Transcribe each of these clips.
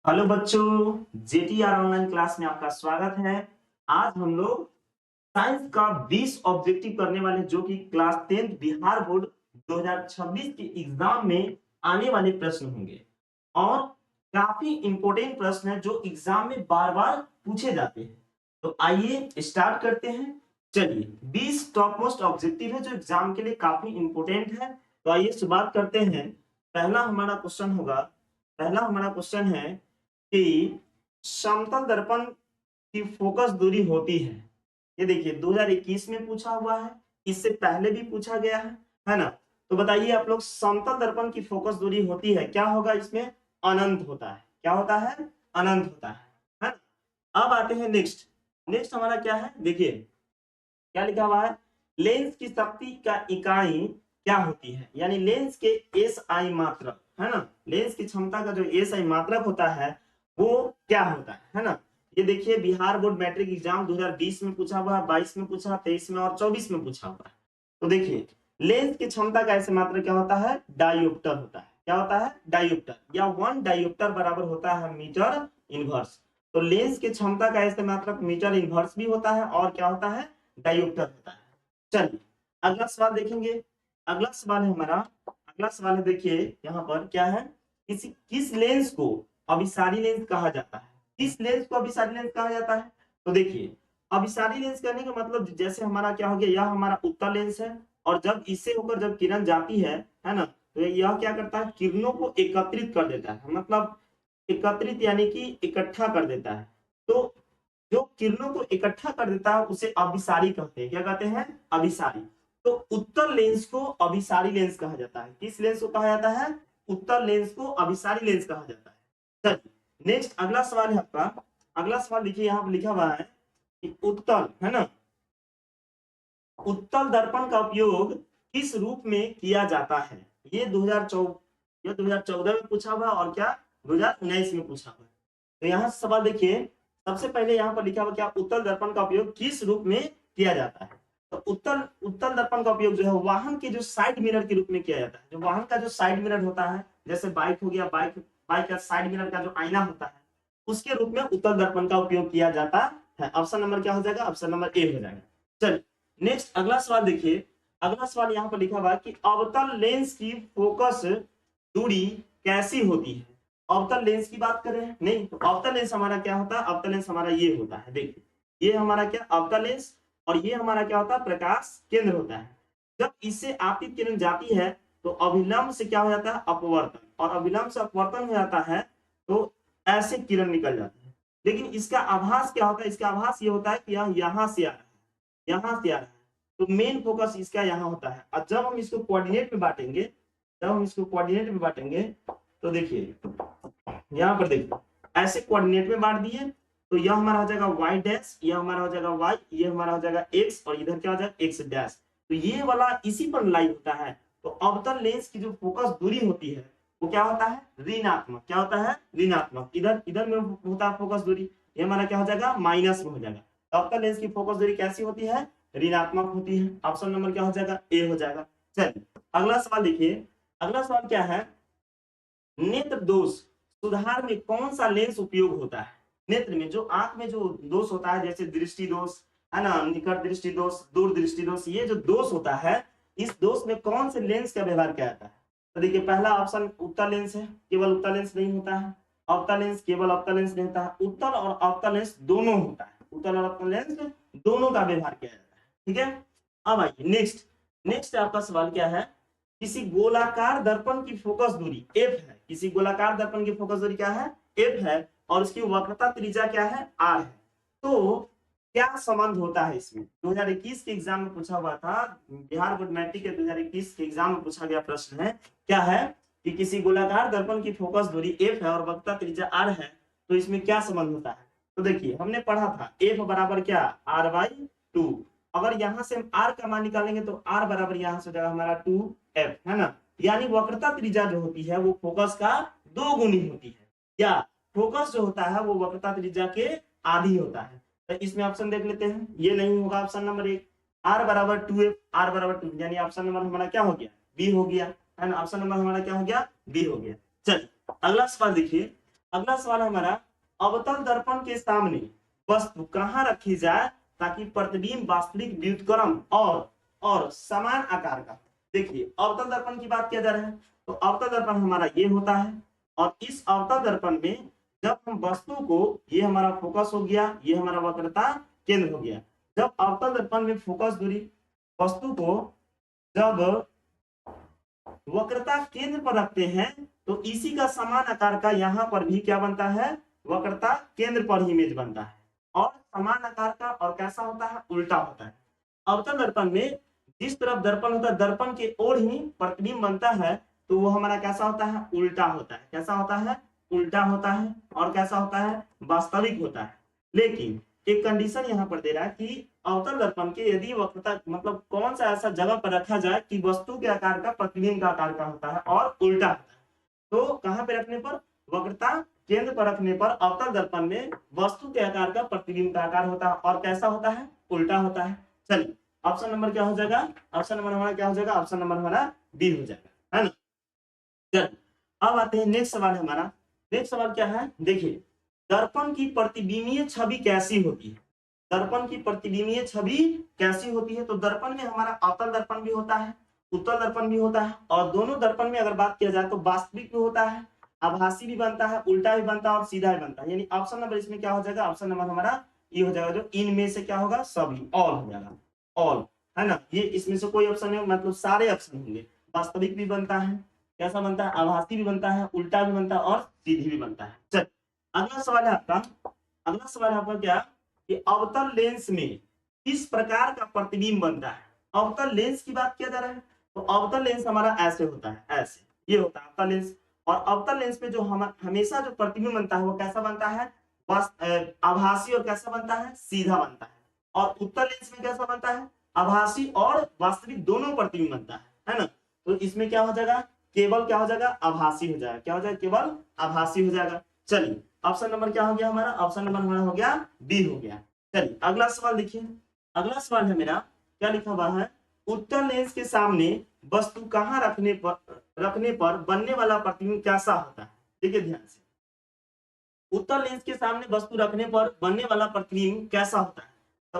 Hello बच्चों, जेटीआर online class में आपका स्वागत है। आज हम लोग साइंस का 20 ऑब्जेक्टिव करने वाले जो कि क्लास 10th बिहार बोर्ड 2026 के एग्जाम में आने वाले प्रश्न होंगे और काफी इंपॉर्टेंट प्रश्न है जो एग्जाम में बार बार पूछे जाते हैं। तो आइए स्टार्ट करते हैं। चलिए, 20 टॉप मोस्ट ऑब्जेक्टिव है जो एग्जाम के लिए काफी इंपॉर्टेंट है। तो आइए शुरुआत करते हैं। पहला हमारा क्वेश्चन है कि समतल दर्पण की फोकस दूरी होती है। ये देखिए 2021 में पूछा हुआ है, इससे पहले भी पूछा गया है ना। तो बताइए आप लोग, समतल दर्पण की फोकस दूरी होती है, क्या होगा इसमें? अनंत होता है। क्या होता है? अनंत होता है ना। अब आते हैं नेक्स्ट। नेक्स्ट हमारा क्या है, देखिए क्या लिखा हुआ है। लेंस की शक्ति का इकाई क्या होती है, यानी लेंस के एस आई मात्रक, है ना। लेंस की क्षमता का जो एस आई मात्रक होता है वो क्या होता है ना। ये देखिए बिहार बोर्ड मैट्रिक एग्जाम 2020 में पूछा हुआ है, 22 में पूछा, 23 में और 24 में पूछा हुआ है। तो देखिए लेंस की क्षमता का ऐसे मात्रक क्या होता है? डायोप्टर होता है। क्या होता है? डायोप्टर, या 1 डायोप्टर बराबर होता है मीटर इनवर्स। तो लेंस की क्षमता का ऐसे मात्रक मीटर इनवर्स भी होता है और क्या होता है? डायोप्टर होता है। चलिए अगला सवाल देखेंगे। अगला सवाल है हमारा, अगला सवाल है, देखिए यहाँ पर क्या है। किस लेंस को अभिसारी लेंस कहा जाता है? किस लेंस को अभिसारी लेंस कहा जाता है? तो देखिए अभिसारी लेंस करने का मतलब जैसे हमारा क्या हो गया, यह हमारा उत्तल लेंस है और जब इससे होकर जब किरण जाती है ना, तो यह क्या करता है? किरणों को एकत्रित कर देता है, मतलब एकत्रित यानी कि इकट्ठा कर देता है। तो जो किरणों को इकट्ठा कर देता है उसे अभिसारी कहते हैं। क्या कहते हैं? अभिसारी। तो उत्तल लेंस को अभिसारी लेंस कहा जाता है। किस लेंस को कहा जाता है? उत्तल लेंस को अभिसारी लेंस कहा जाता है। चलिए नेक्स्ट अगला सवाल है आपका। अगला सवाल देखिए यहाँ पर लिखा हुआ है कि उत्तल, है ना, उत्तल दर्पण का उपयोग किस रूप में किया जाता है? ये 2014 में पूछा हुआ और क्या 2019 में पूछा हुआ। तो यहाँ सवाल देखिए, सबसे पहले यहाँ पर लिखा हुआ क्या, उत्तल दर्पण का उपयोग किस रूप में किया जाता है। तो उत्तल उत्तल दर्पण का उपयोग जो है वाहन के जो साइड मिरर के रूप में किया जाता है। जो वाहन का जो साइड मिरर होता है, जैसे बाइक हो गया, बाइक का साइड मिरर का जो आईना होता है, उसके रूप में उत्तल दर्पण का उपयोग किया जाता है। ऑप्शन नंबर क्या हो जाएगा? ऑप्शन नंबर ए हो जाएगा। चलिए नेक्स्ट अगला सवाल देखिए। अगला सवाल यहाँ पर लिखा हुआ है कि अवतल लेंस की फोकस दूरी कैसी होती है? अवतल लेंस की बात करें नहीं, तो अवतल लेंस हमारा क्या होता है? अवतल लेंस हमारा ये होता है, देखिए ये हमारा क्या अवतल लेंस, और ये हमारा क्या होता है? प्रकाश केंद्र होता है। जब इससे आपतित किरण जाती है तो अभिलंब से क्या हो जाता है? अपवर्तन, और अभिलंब से अपवर्तन हो जाता है तो ऐसे किरण निकल जाती है। लेकिन इसका आभास क्या होता है? इसका आभास ये होता है कि यह यहाँ से आ रहा है, यहाँ से आ रहा है। तो मेन फोकस इसका यहाँ होता है। और जब हम इसको कोऑर्डिनेट में बांटेंगे, तो देखिए यहाँ पर देखिए ऐसे कोऑर्डिनेट में बांट दिए तो यह हमारा हो जाएगा y डैश, यह हमारा हो जाएगा y, ये हमारा हो जाएगा x, और इधर क्या हो जाएगा x डैश। तो ये वाला इसी पर लाई होता है। तो अवतल लेंस की जो फोकस दूरी होती है वो क्या होता है? ऋणात्मक। क्या होता है? ऋणात्मक। इधर इधर में होता है फोकस दूरी, ये हमारा क्या हो जाएगा? माइनस में हो जाएगा। तो अवतल लेंस की फोकस दूरी कैसी होती है? ऋणात्मक होती है। ऑप्शन नंबर क्या हो जाएगा? ए हो जाएगा। चलिए अगला सवाल देखिए। अगला सवाल क्या है, नेत्र दोष सुधार में कौन सा लेंस उपयोग होता है? नेत्र में जो आंख में जो दोष होता है, जैसे दृष्टि दोष, है ना, निकट दृष्टि दोष, दूर दृष्टि दोष, ये जो दोष होता है इस दोष में कौन से लेंस का व्यवहार किया जाता है? तो देखिए पहला ऑप्शन उत्तल लेंस है, केवल उत्तल लेंस नहीं होता है। अवतल लेंस केवल अवतल लेंस नहीं होता है, उत्तल और अवतल लेंस दोनों होता है। उत्तल और अवतल लेंस दोनों का व्यवहार किया जाता है। ठीक है, अब आइए नेक्स्ट। नेक्स्ट आपका सवाल क्या है, किसी गोलाकार दर्पण की फोकस दूरी f है। किसी गोलाकार दर्पण की फोकस दूरी क्या है? f है, और उसकी वक्रता त्रिज्या क्या है? r है। तो क्या संबंध होता है इसमें? 2021 के एग्जाम में पूछा हुआ था, बिहार बोर्ड मैट्रिक के 2021 के एग्जाम में पूछा गया प्रश्न है, क्या है कि किसी गोलाकार दर्पण की फोकस दूरी f है और वक्रता त्रिज्या r है, तो इसमें क्या संबंध होता है? तो देखिए हमने पढ़ा था f बराबर क्या? r/2। अगर यहां से हम r का मान निकालेंगे तो r बराबर यहां से हो जाएगा हमारा 2f, है ना। यानी वक्रता त्रिज्या जो होती है वो फोकस का 2 गुनी होती है, या फोकस जो होता है वो वक्रता त्रिज्या के आधी होता है। तो इसमें ऑप्शन देख लेते हैं, ये नहीं होगा ऑप्शन नंबर 1, r बराबर 2f, r बराबर 2, यानी ऑप्शन नंबर हमारा क्या हो गया? बी हो गया, है ना। ऑप्शन नंबर हमारा क्या हो गया? बी हो गया। चलिए अगला सवाल देखिए। अगला सवाल है हमारा, अवतल दर्पण के सामने वस्तु कहाँ रखी जाए ताकि प्रतिबिंब वास्तविक व्युत्क्रम और समान आकार का। देखिए अवतल दर्पण की बात किया जा रहा है, तो अवतल दर्पण हमारा ये होता है, और इस अवतल दर्पण में जब हम वस्तु को, ये हमारा फोकस हो गया, ये हमारा वक्रता केंद्र हो गया, जब अवतल दर्पण में फोकस दूरी वस्तु को जब वक्रता केंद्र पर रखते हैं तो इसी का समान आकार का यहाँ पर भी क्या बनता है, वक्रता केंद्र पर ही इमेज बनता है, और समान आकार का और कैसा होता है, उल्टा होता है। अवतल दर्पण में जिस तरफ दर्पण होता है, दर्पण के ओर ही प्रतिबिंब बनता है, तो वो हमारा कैसा होता है, उल्टा होता है। कैसा होता है, उल्टा होता है, और कैसा होता है, वास्तविक होता है। लेकिन एक कंडीशन यहाँ पर दे रहा है कि अवतल दर्पण के यदि वक्रता मतलब कौन सा ऐसा जगह पर रखा जाए कि वस्तु के आकार का प्रतिबिंब का आकार का होता है और उल्टा होता है, तो कहाँ पे रखने पर, वक्रता केंद्र पर रखने पर अवतल दर्पण में वस्तु के आकार का प्रतिबिंब का आकार होता है और कैसा होता है, उल्टा होता है। चलिए ऑप्शन नंबर क्या हो जाएगा, ऑप्शन नंबर हमारा क्या हो जाएगा, ऑप्शन नंबर हमारा डी हो जाएगा, है ना। चल अब आते हैं नेक्स्ट सवाल हमारा। नेक्स्ट सवाल क्या है, देखिए दर्पण की प्रतिबिंबीय छवि कैसी होती है। दर्पण की प्रतिबिंबीय छवि कैसी होती है, तो दर्पण में हमारा अवतल दर्पण भी होता है, उत्तल दर्पण भी होता है, और दोनों दर्पण में अगर बात किया जाए तो वास्तविक भी होता है, आभासी भी बनता है, उल्टा भी बनता है और सीधा भी बनता है। यानी ऑप्शन नंबर इसमें क्या हो जाएगा, ऑप्शन नंबर हमारा ये हो जाएगा, जो इनमें से क्या होगा, सभी, ऑल हो जाएगा, ऑल, है ना। ये इसमें से कोई ऑप्शन नहीं, मतलब सारे ऑप्शन होंगे। वास्तविक भी बनता है, कैसा बनता है, आभासी भी बनता है, उल्टा भी बनता है और सीधी भी बनता है। चल अगला सवाल है आपका, अगला सवाल है आपका क्या, कि अवतल लेंस में किस प्रकार का प्रतिबिंब बनता है। अवतल लेंस की बात किया जा रहा है, तो अवतल लेंस हमारा ऐसे होता है, ऐसे ये होता है अवतल लेंस। और अवतल लेंस में जो हमेशा जो प्रतिबिंब बनता है वो कैसा बनता है, आभासी, और कैसा बनता है, सीधा बनता है। और उत्तल लेंस में कैसा बनता है, आभासी और वास्तविक दोनों प्रतिबिंब बनता है ना। तो इसमें क्या हो जाएगा, केवल क्या हो जाएगा, आभासी हो जाएगा, क्या हो जाएगा, केवल आभासी हो जाएगा। चलिए ऑप्शन नंबर क्या हो गया हमारा, ऑप्शन नंबर हमारा हो गया बी हो गया। चलिए अगला सवाल देखिए, अगला सवाल है मेरा, क्या लिखा हुआ है, उत्तल लेंस के सामने वस्तु कहाँ रखने पर बनने वाला प्रतिबिंब कैसा होता है। देखिए ध्यान से, उत्तल लेंस के सामने वस्तु रखने पर बनने वाला प्रतिबिंब कैसा होता है। तो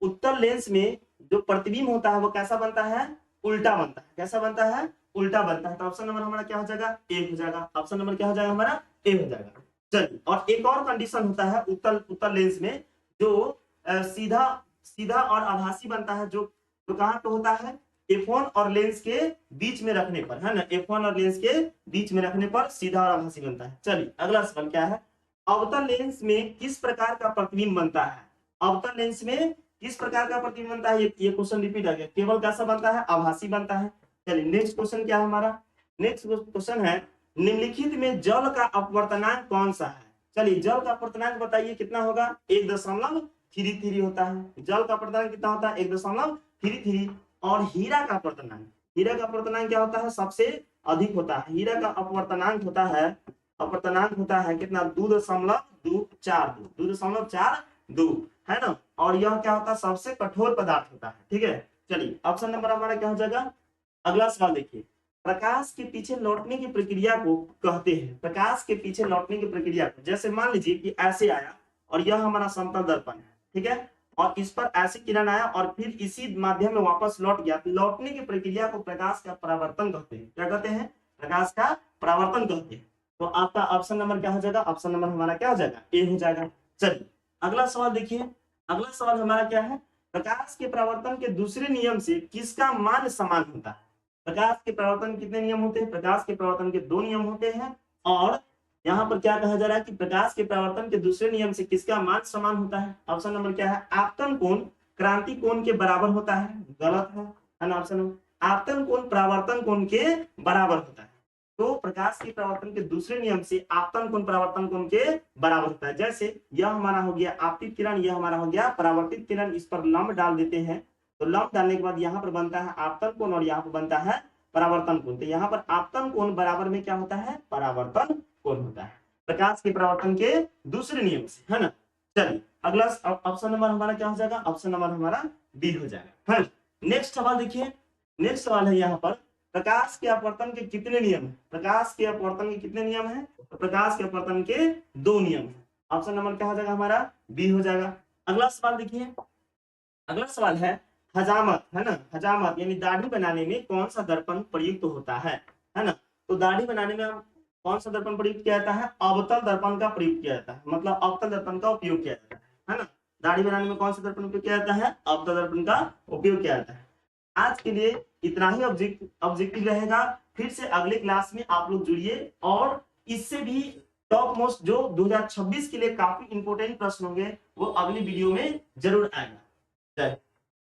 उत्तल लेंस में जो प्रतिबिंब होता है वो कैसा बनता है, उल्टा बनता है। कैसा बनता है, उल्टा बनता है। तो ऑप्शन नंबर हमारा क्या हो जाएगा, ए हो जाएगा। ऑप्शन नंबर क्या हो जाएगा हमारा, ए हो जाएगा। चलिए और एक और कंडीशन होता है उत्तल लेंस में, जो सीधा सीधा और आभासी बनता है, जो कहाँ पे होता है, F1 और लेंस के बीच में रखने पर, है ना, F1 और लेंस के बीच में रखने पर सीधा और आभासी बनता है। चलिए अगला सवाल क्या है, अवतल लेंस में किस प्रकार का प्रतिबिंब बनता है। अवतल लेंस में किस प्रकार का प्रतिबिंब बनता है, ये क्वेश्चन रिपीट आ गया, केवल कैसा बनता है, आभासी बनता है। चलिए नेक्स्ट क्वेश्चन क्या है हमारा, नेक्स्ट क्वेश्चन है, निम्नलिखित में जल का अपवर्तनांक कौन सा है। चलिए जल का अपवर्तनांक बताइए कितना होगा, 1.33 होता है। जल का अपवर्तनांक कितना होता है, 1.33। और हीरा का अपवर्तनांक, हीरा का अपवर्तनांक क्या होता है, सबसे अधिक होता है। हीरा का अपवर्तनांक होता है कितना, 2.242 है ना। और यह क्या होता है, सबसे कठोर पदार्थ होता है, ठीक है। चलिए ऑप्शन नंबर हमारा क्या हो जाएगा। अगला सवाल देखिए, प्रकाश के पीछे लौटने की प्रक्रिया को कहते हैं। प्रकाश के पीछे लौटने की प्रक्रिया को, जैसे मान लीजिए कि ऐसे आया और यह हमारा समतल दर्पण है, ठीक है, और इस पर ऐसे किरण आया और फिर इसी माध्यम में वापस लौट गया, तो लौटने की प्रक्रिया को प्रकाश का परावर्तन कहते हैं। क्या कहते हैं, प्रकाश का परावर्तन कहते हैं। तो आपका ऑप्शन नंबर क्या हो जाएगा, ऑप्शन नंबर हमारा क्या हो जाएगा, ए हो जाएगा। चलिए अगला सवाल देखिए, अगला सवाल हमारा क्या है, प्रकाश के परावर्तन के दूसरे नियम से किसका मान समान होता है। प्रकाश के परावर्तन कितने नियम होते हैं, प्रकाश के परावर्तन के 2 नियम होते हैं। और यहाँ पर क्या कहा जा रहा है कि प्रकाश के परावर्तन के दूसरे नियम से किसका मान समान होता है। ऑप्शन नंबर क्या है, आपतन कोण क्रांति कोण के बराबर होता है। गलत है ना। ऑप्शन नंबर, आपतन कोण परावर्तन कोण के बराबर होता है। तो प्रकाश के परावर्तन के दूसरे नियम से आपतन कोण परावर्तन कोण के बराबर होता है। जैसे यह हमारा हो गया आपतित किरण, यह हमारा हो गया परावर्तित किरण, इस पर लंब डाल देते हैं, तो लंब डालने के बाद यहाँ पर बनता है आपतन कोण और यहाँ पर बनता है परावर्तन कोण। तो यहाँ पर आपतन कोण बराबर में क्या होता है, परावर्तन कोण होता है, प्रकाश के परावर्तन के दूसरे नियम से, है ना। चलिए अगला ऑप्शन नंबर हमारा क्या हो जाएगा, ऑप्शन नंबर हमारा बी हो जाएगा, है। नेक्स्ट सवाल देखिए, नेक्स्ट सवाल है यहाँ पर, प्रकाश के अपवर्तन के कितने नियम है। प्रकाश के अपवर्तन के कितने नियम है, तो प्रकाश के अपवर्तन के दो नियम है। ऑप्शन नंबर क्या हो जाएगा हमारा, बी हो जाएगा। अगला सवाल देखिए, अगला सवाल है हजामत, है ना, हजामत यानी दाढ़ी बनाने में कौन सा दर्पण प्रयुक्त होता है ना। तो दाढ़ी बनाने में कौन सा दर्पण प्रयुक्त किया जाता है, अवतल दर्पण का प्रयोग किया जाता है, मतलब अवतल दर्पण का उपयोग किया जाता है ना। दाढ़ी बनाने में कौन सा दर्पण उपयोग किया जाता है, अवतल दर्पण का उपयोग किया जाता है। आज के लिए इतना ही ऑब्जेक्टिव रहेगा। फिर से अगले क्लास में आप लोग जुड़िए और इससे भी टॉप मोस्ट जो 2026 के लिए काफी इंपोर्टेंट प्रश्न होंगे वो अगली वीडियो में जरूर आएगा। जय